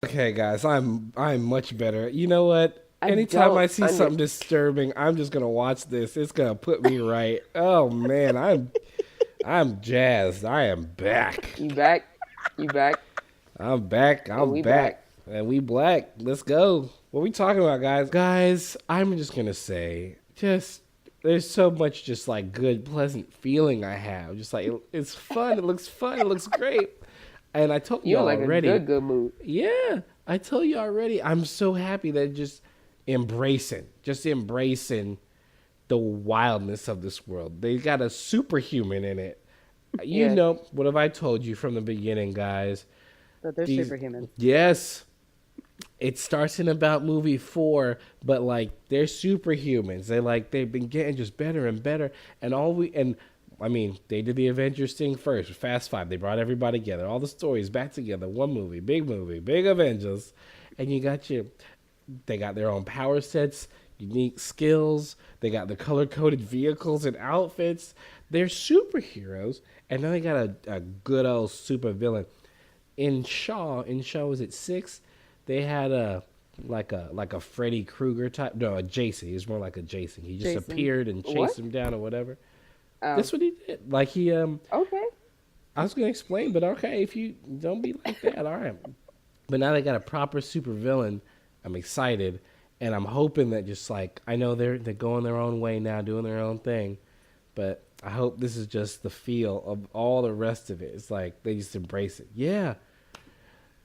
Okay, guys, I'm much better. You know what? I Anytime don't I see under. something disturbing, I'm just gonna watch this. It's gonna put me right. Oh man, I'm jazzed. I am back. You back? You back? I'm back. And I'm we back. back. And we black. Let's go. What we talking about, guys? Guys, I'm just gonna say, just there's so much just like good, pleasant feeling I have. Just like it's fun. It looks fun. It looks great. And I told You're y'all like a already. good mood. Yeah, I told you already. I'm so happy that just embracing the wildness of this world. They got a superhuman in it. You Yeah. know, what have I told you from the beginning, guys? But they're These, superhuman. yes, it starts in about movie 4, but like they're superhumans. They've been getting just better and better, and I mean they did the Avengers thing first, Fast Five. They brought everybody together, all the stories back together, one movie, big Avengers, and they got their own power sets, unique skills. They got the color coded vehicles and outfits. They're superheroes, and then they got a good old super villain. In Shaw was it 6? They had a Freddy Krueger type. No, a Jason. He was more like a Jason. He just Jason. appeared and What? chased him down or whatever. Oh. That's what he did. Like Okay. I was gonna explain, but okay, if you don't be like that, all right. But now they got a proper super villain. I'm excited, and I'm hoping that just like I know they're going their own way now, doing their own thing, but I hope this is just the feel of all the rest of it. It's like they just embrace it. Yeah,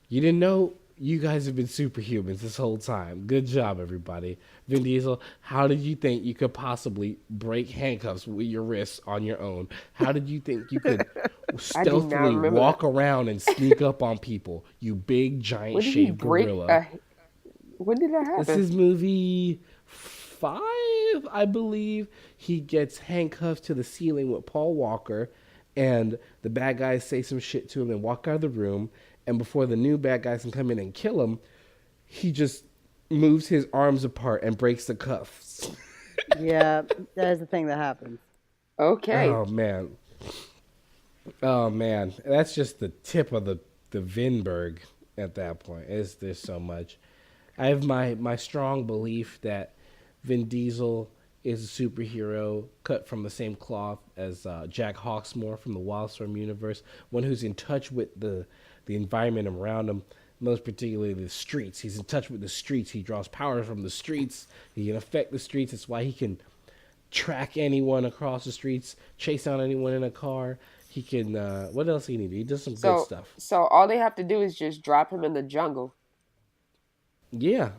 you didn't know you guys have been superhumans this whole time. Good job, everybody. Vin Diesel, how did you think you could possibly break handcuffs with your wrists on your own? How did you think you could I do not stealthily remember walk that. around and sneak up on people? You big, giant, When did he shaved break? gorilla. When did that This happen? is movie 5, I believe. He gets handcuffed to the ceiling with Paul Walker, and the bad guys say some shit to him and walk out of the room. And before the new bad guys can come in and kill him, he just moves his arms apart and breaks the cuffs. Yeah, that is the thing that happens. Okay. Oh man, oh man, that's just the tip of the Vinberg at that point. There's so much. I have my strong belief that Vin Diesel is a superhero cut from the same cloth as Jack Hawksmoor from the Wildstorm universe, one who's in touch with the environment around him, most particularly the streets. He's in touch with the streets. He draws power from the streets. He can affect the streets. That's why he can track anyone across the streets, chase down anyone in a car. He can, what else he need? He does some good So stuff. so all they have to do is just drop him in the jungle. Yeah,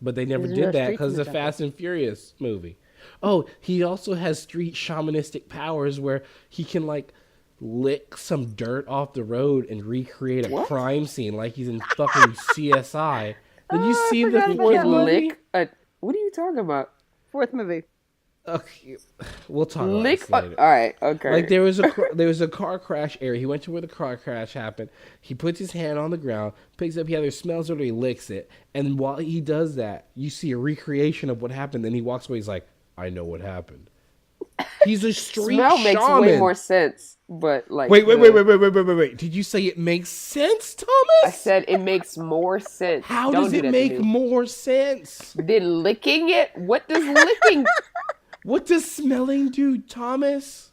but they never There's no did that streets in because the the jungle. Fast and Furious movie. Oh, he also has street shamanistic powers where he can like lick some dirt off the road and recreate a What? crime scene like he's in fucking CSI. Did you Oh, I see the forgot He about fourth that can movie. movie? lick a. What are you talking about? Fourth movie. Okay, we'll talk about Lick. this later. All right. Okay. Like there was a car crash area. He went to where the car crash happened. He puts his hand on the ground, picks up. He either smells it or he licks it. And while he does that, you see a recreation of what happened. Then he walks away. He's like, "I know what happened." He's a street Smell makes shaman. way more sense, but like Wait. Did you say it makes sense, I Thomas? said it makes more sense. How Don't does do it that to make me. more sense? Then licking it? What does licking? What does smelling do, Thomas?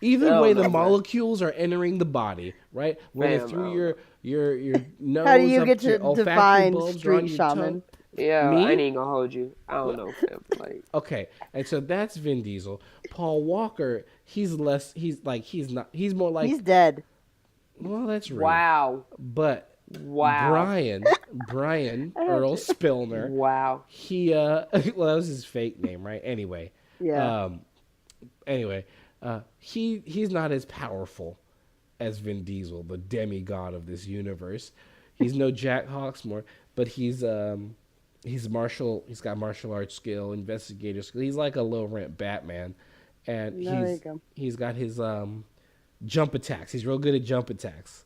Either Oh, way, no, the man. molecules are entering the body, right? Whether Fam, through oh. your nose, How do you up get to your to olfactory define bulbs, or on street your shaman? tongue. Yeah, Me? I ain't even gonna hold you. I don't know, fam. Like, Okay, and so that's Vin Diesel. Paul Walker, he's less. He's like he's not. He's more like. He's dead. Well, that's rude. wow, But wow, Brian Earl Spillner. wow. He well, that was his fake name, right? Yeah. Anyway, he's not as powerful as Vin Diesel, the demigod of this universe. He's no Jack Hawksmoor, but he's martial. He's got martial arts skill, investigator skill. He's like a low rent Batman, and No, there you go. he's got his jump attacks. He's real good at jump attacks.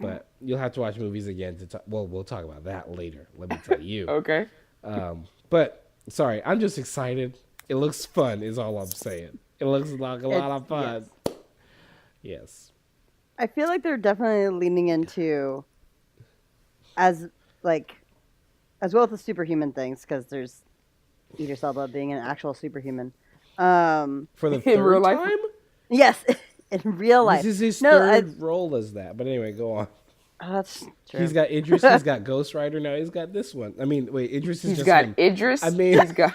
But you'll have to watch movies again to talk. Well, we'll talk about that later. Let me tell you. Okay. But sorry, I'm just excited. It looks fun, is all I'm saying. It looks like a lot of fun. Yes. I feel like they're definitely leaning into as like as well as the superhuman things, because there's Idris Elba being an actual superhuman. For the In real third life? time? Yes, in real life. This is his No, third role as that. But anyway, go on. that's true. He's got Idris, he's got Ghost Rider, now he's got this one. I mean, wait, Idris is He's just got him. Idris. I mean, he's got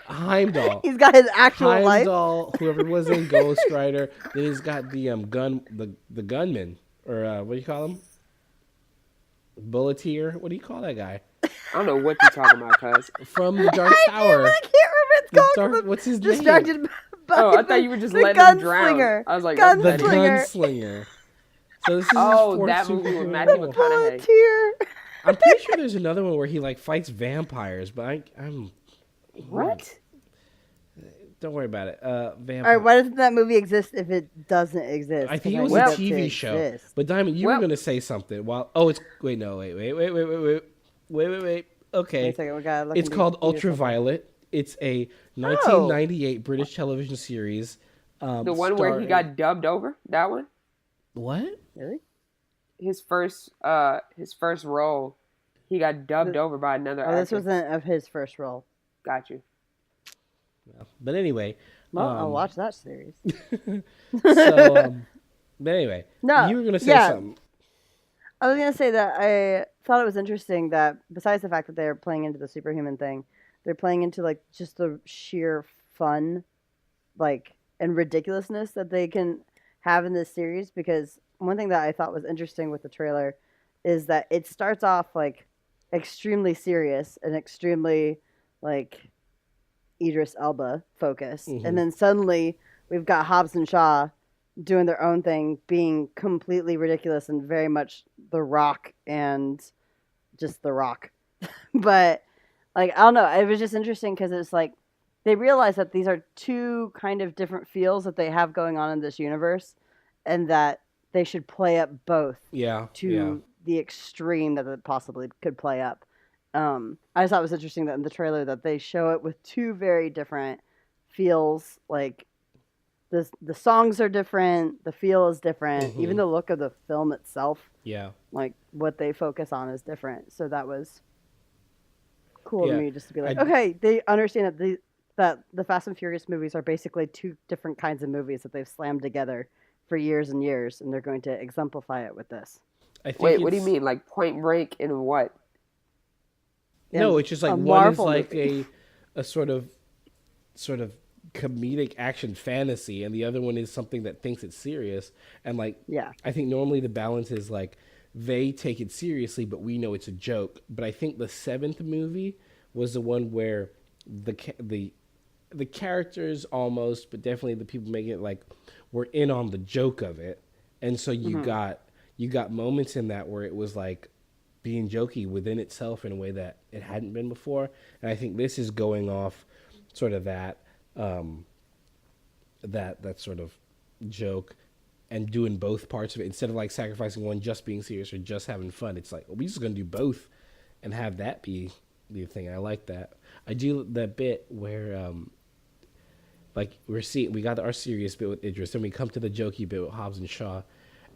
Heimdall. He's got his actual life. Heimdall, whoever was in Ghost Rider. Then he's got the the gunman, or what do you call him? Bulleteer. What do you call that guy? I don't know what you're talking about, cuz. From the Dark Tower. I can't remember it's called. What's his Distracted name? by Oh, I thought you were just the letting him drown. gunslinger. I was like, The that's Gunslinger. Gunslinger. So this is Oh, his fourth that movie with superhero Matthew role. McConaughey. Volunteer. I'm pretty sure there's another one where he like fights vampires, but I'm What? don't worry about it. All Vampire. right, why doesn't that movie exist if it doesn't exist? I think 'Cause it was need a it to TV show. exist. But Diamond, you Well- were gonna say something. While wait. Okay, Wait a second, we gotta look it's into called Idris Elba. Ultraviolet. It's a 1998 British television series. The one where he got dubbed over? That one? what? Really? His first role, he got dubbed over by another Oh, actor. this wasn't of his first role. Got you. But anyway, Well, I'll watch that series. so but anyway, No, you were gonna say yeah. something. I was gonna say that I thought it was interesting that besides the fact that they're playing into the superhuman thing, they're playing into like just the sheer fun, like and ridiculousness that they can have in this series. Because one thing that I thought was interesting with the trailer is that it starts off like extremely serious and extremely like Idris Elba focused, Mhm. and then suddenly we've got Hobbs and Shaw doing their own thing, being completely ridiculous and very much The Rock and just The Rock. But like I don't know, it was just interesting because it's like they realize that these are two kind of different feels that they have going on in this universe, and that they should play up both Yeah, to yeah. the extreme that it possibly could play up. I just thought it was interesting that in the trailer that they show it with two very different feels. Like the songs are different, the feel is different, even the look of the film itself, Yeah. like what they focus on is different. So that was cool Yeah, to me, just to be like, I- okay, they understand that the Fast and Furious movies are basically two different kinds of movies that they've slammed together for years and years, and they're going to exemplify it with this. I think Wait, what do you it's- mean? Like Point Break and what? No, And it's just like a one is Marvel like movie. a sort of comedic action fantasy, and the other one is something that thinks it's serious. And like, Yeah. I think normally the balance is like they take it seriously, but we know it's a joke. But I think the seventh movie was the one where the characters almost, but definitely the people making it like were in on the joke of it, and so you got moments in that where it was like being jokey within itself in a way that it hadn't been before. And I think this is going off sort of that that sort of joke and doing both parts of it instead of like sacrificing one just being serious or just having fun. It's like, well, we're just gonna do both and have that be the thing. I like that. I do that bit where like we got our serious bit with Idris, then we come to the jokey bit with Hobbs and Shaw.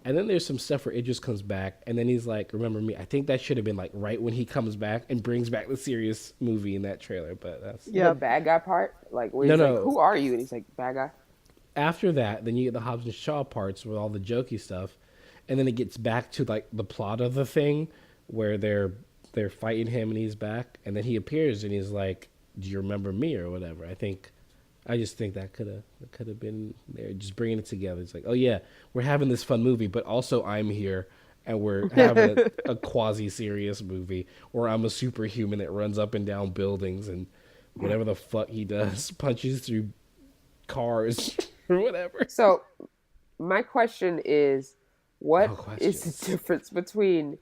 And then there's some stuff where Idris comes back, and then he's like, remember me? I think that should have been like right when he comes back and brings back the serious movie in that trailer. But that's Yeah. The bad guy part? Like, where No, he's no. like, who are you? And he's like, bad guy. after that. Then you get the Hobbs and Shaw parts with all the jokey stuff, and then it gets back to like the plot of the thing where they're fighting him and he's back, and then he appears and he's like, "Do you remember me?" or whatever. I just think that could have been there, just bringing it together. It's like, oh yeah, we're having this fun movie, but also I'm here, and we're having a quasi-serious movie where I'm a superhuman that runs up and down buildings and whatever the fuck he does, punches through cars or whatever. So, my question is, what Oh, is questions. the difference between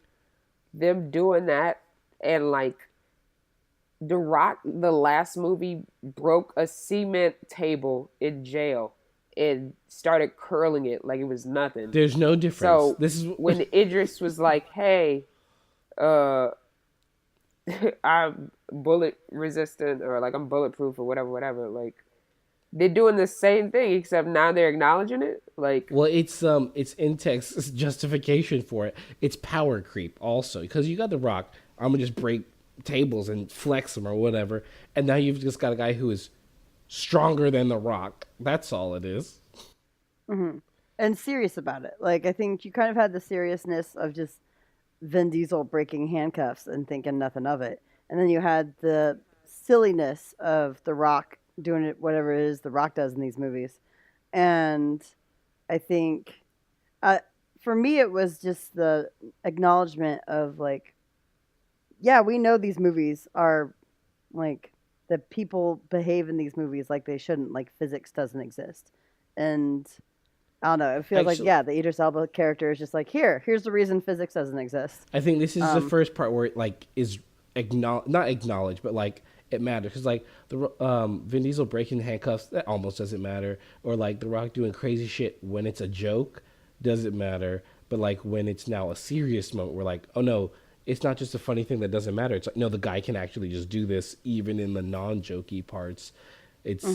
them doing that and like The Rock, the last movie, broke a cement table in jail and started curling it like it was nothing. There's no difference. So This is when Idris was like, "Hey, I'm bullet resistant or like I'm bulletproof or whatever, like they're doing the same thing except now they're acknowledging it. Like, Well, it's in text justification for it. It's power creep also because you got The Rock. I'm gonna just break tables and flex them or whatever, and now you've just got a guy who is stronger than The Rock. That's all it is. And serious about it. Like, I think you kind of had the seriousness of just Vin Diesel breaking handcuffs and thinking nothing of it. And then you had the silliness of The Rock doing it, whatever it is The Rock does in these movies. And I think, for me, it was just the acknowledgement of, like, yeah, we know these movies are, like, the people behave in these movies like they shouldn't. Like, physics doesn't exist. And I don't know. It feels like, Actually, yeah, the Idris Elba character is just like, here's the reason physics doesn't exist. I think this is the first part where it like is not acknowledged, but like it matters because like the Vin Diesel breaking handcuffs that almost doesn't matter, or like The Rock doing crazy shit when it's a joke doesn't matter, but like when it's now a serious moment, we're like, oh no, it's not just a funny thing that doesn't matter. It's like no, the guy can actually just do this even in the non-jokey parts. It's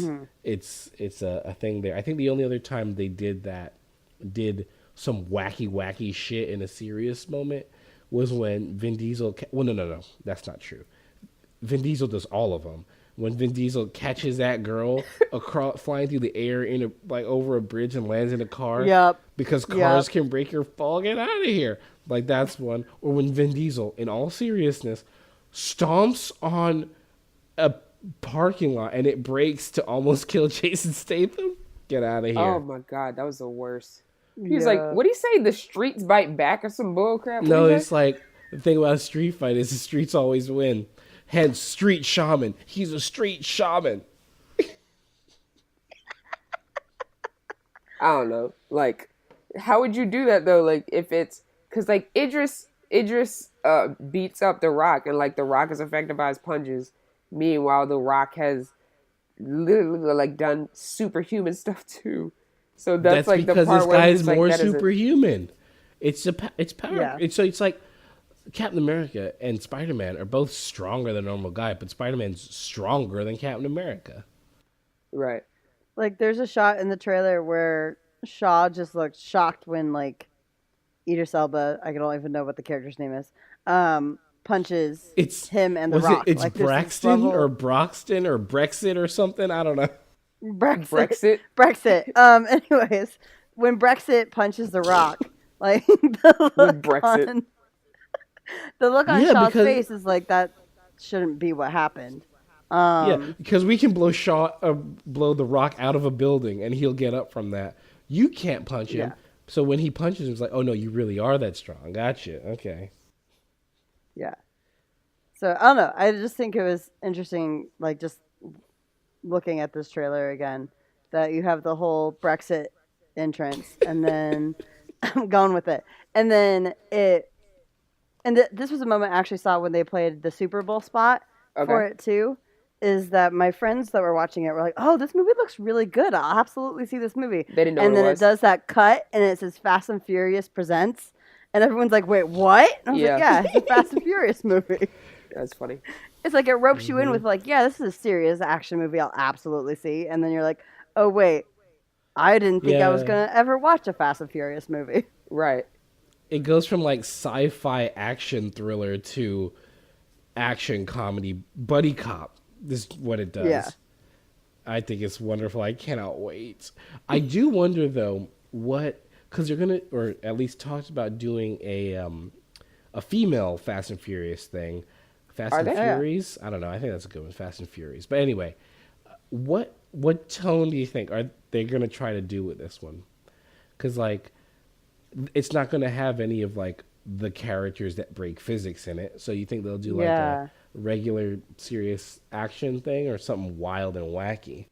it's a thing there. I think the only other time they did some wacky shit in a serious moment was when Vin Diesel. Well, no, that's not true. Vin Diesel does all of them. When Vin Diesel catches that girl across, flying through the air in a, like over a bridge and lands in a car. Yep. Because cars can break your fall. Get out of here. Like that's one. Or when Vin Diesel, in all seriousness, stomps on a parking lot and it breaks to almost kill Jason Statham. Get out of here. oh my god, that was the worst. He was like, what do you say? The streets bite back or some bullcrap? No, it's like the thing about a street fight is the streets always win. Hence, street shaman. He's a street shaman. I don't know. Like, how would you do that though? Like, if it's because like Idris beats up The Rock, and like The Rock is affected by his punches. Meanwhile, The Rock has literally like done superhuman stuff too. So that's like the because part this where guy he's is like, more that isn't- superhuman. It's power. Yeah. It's like Captain America and Spider-Man are both stronger than a normal guy, but Spider-Man's stronger than Captain America. right. Like, there's a shot in the trailer where Shaw just looked shocked when, like, Idris Elba, I don't even know what the character's name is, punches him and The Rock. It's like, there's this Braxton level- or Broxton or Brexit or something? I don't know. Brexit. Brexit. Anyways, when Brexit punches The Rock, like, the look Brexit. on, the look on Yeah, Shaw's because- face is like, that shouldn't be what happened. Yeah, because we can blow The Rock out of a building and he'll get up from that. You can't punch him. Yeah. So when he punches him, it's like, oh no, you really are that strong. Gotcha. Okay. Yeah. So I don't know. I just think it was interesting, like just looking at this trailer again, that you have the whole Brexit entrance, and then I'm going with it, and then this was a moment I actually saw when they played the Super Bowl spot for it too. Is that my friends that were watching it were like, "Oh, this movie looks really good. I'll absolutely see this movie." They didn't know and what it then was. it does that cut, and it says Fast and Furious presents, and everyone's like, "Wait, what?" And I was like, "Yeah, it's a Fast and Furious movie." That's funny. It's like it ropes you in with like, "Yeah, this is a serious action movie. I'll absolutely see," and then you're like, "Oh wait, I didn't think I was gonna ever watch a Fast and Furious movie." Right. It goes from like sci-fi action thriller to action comedy buddy cop. This is what it does. Yeah. I think it's wonderful. I cannot wait. I do wonder though because they're gonna, or at least talked about doing a female Fast and Furious thing. Fast Are and they? Furies. I don't know. I think that's a good one. Fast and Furious. But anyway, what tone do you think are they gonna try to do with this one? Because like, it's not gonna have any of like the characters that break physics in it. So you think they'll do like a regular serious action thing or something wild and wacky?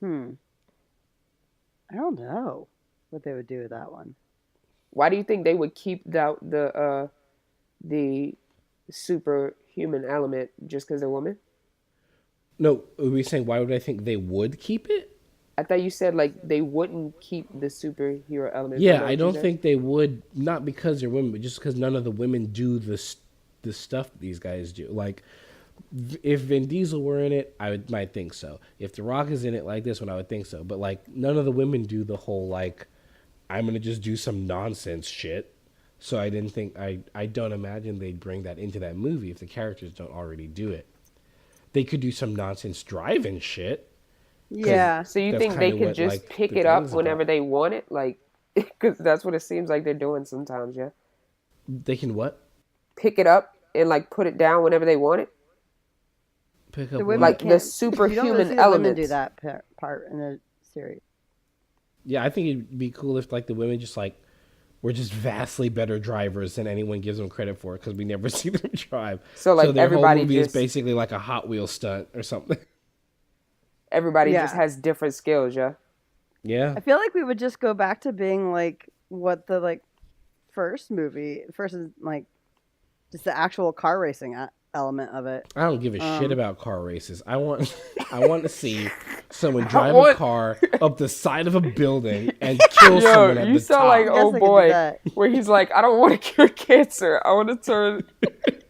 I don't know what they would do with that one. Why do you think they would keep the superhuman element just because they're women? No, are we saying why would I think they would keep it? I thought you said like they wouldn't keep the superhero element. Yeah, I don't think they would, not because they're women, but just because none of the women do the stuff that these guys do. Like, If Vin Diesel were in it, might think so. If The Rock is in it like this one, I would think so. But like, none of the women do the whole like, I'm gonna just do some nonsense shit. So I didn't think I don't imagine they'd bring that into that movie if the characters don't already do it. They could do some nonsense driving shit. Yeah. So you That's think they kinda could what, just like, pick the it up thing's whenever about. they want it? Like, because that's what it seems like they're doing sometimes, yeah? They can what? Pick it up and, like, put it down whenever they want it? Pick up The what? women Like, the can't. You don't really superhuman see the women elements. do that part in the series. Yeah, I think it'd be cool if like the women just like were just vastly better drivers than anyone gives them credit for because we never see them drive. So, like, their everybody whole movie is just- basically like a Hot Wheel stunt or something. Everybody Yeah. just has different skills, yeah? Yeah, I feel like we would just go back to being like what the like first is like just the actual car racing element of it. I don't give a shit about car races. I want to see someone I drive a want- car up the side of a building and kill Yo, someone at you the sound top. like I guess oh I could do boy, that. where he's like, I don't want to cure cancer. I want to turn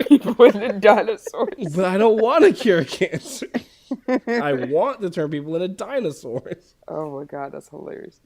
people into dinosaurs. But I don't want to cure cancer. I want to turn people into dinosaurs. Oh my god, that's hilarious.